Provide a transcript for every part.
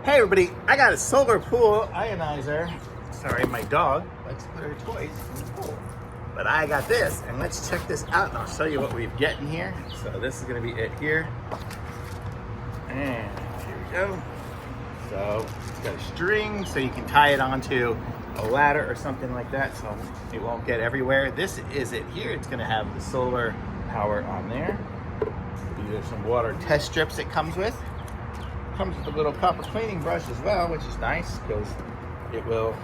Hey everybody, I got a solar pool ionizer. Sorry, my dog likes to put her toys in the pool. But I got this, and let's check this out, and I'll show you what we've got in here. So this is gonna be it here. And here we go. So it's got a string, so you can tie it onto a ladder or something like that, so it won't get everywhere. This is it here. It's gonna have the solar power on there. These are some water test strips it comes with. Comes with a little copper cleaning brush as well, which is nice because it will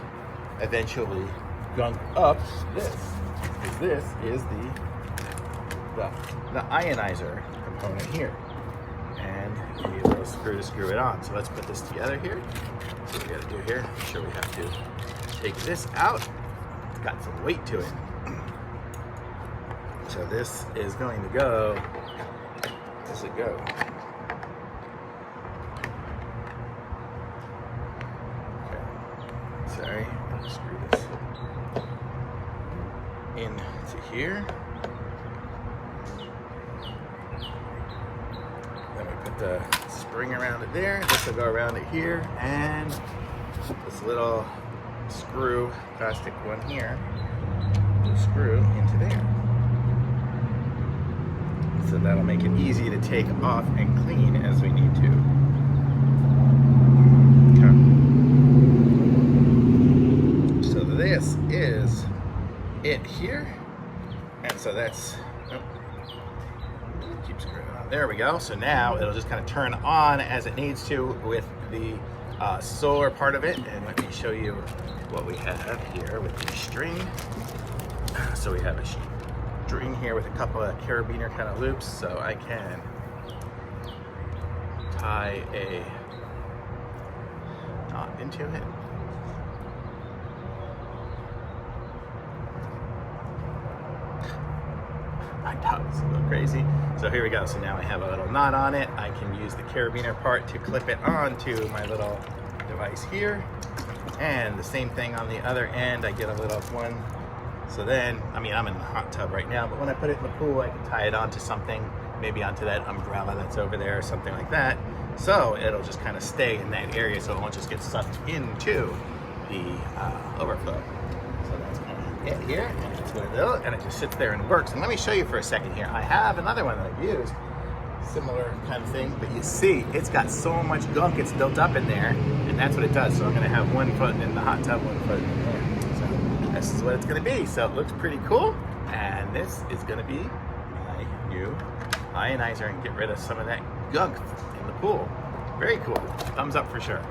eventually gunk up this. Because this is the ionizer component here. And you need a little screw to screw it on. So let's put this together here. So what we gotta do here, make sure we have to take this out. It's got some weight to it. So this is going to go, where does it go? Sorry, screw this into here. Then we put the spring around it there. This will go around it here, and this little screw, plastic one here, will screw into there. So that'll make it easy to take off and clean as we need to. This is it here, and so that's keep screwing on. There we go. So now it'll just kind of turn on as it needs to with the solar part of it. And let me show you what we have here with the string. So we have a string here with a couple of carabiner kind of loops, so I can tie a knot into it. My dog's a little crazy. So here we go. So now I have a little knot on it. I can use the carabiner part to clip it onto my little device here. And the same thing on the other end. I get a little one. So then, I mean, I'm in the hot tub right now, but when I put it in the pool, I can tie it onto something, maybe onto that umbrella that's over there or something like that. So it'll just kind of stay in that area so it won't just get sucked into the overflow. So that's kind of it here, and that's what it is, and it just sits there and works. And let me show you for a second here. I have another one that I've used, similar kind of thing, but you see, it's got so much gunk it's built up in there, and that's what it does. So I'm gonna have one foot in the hot tub, one foot in there. So this is what it's gonna be. So it looks pretty cool, and this is gonna be my new ionizer and get rid of some of that gunk in the pool. Very cool. Thumbs up for sure.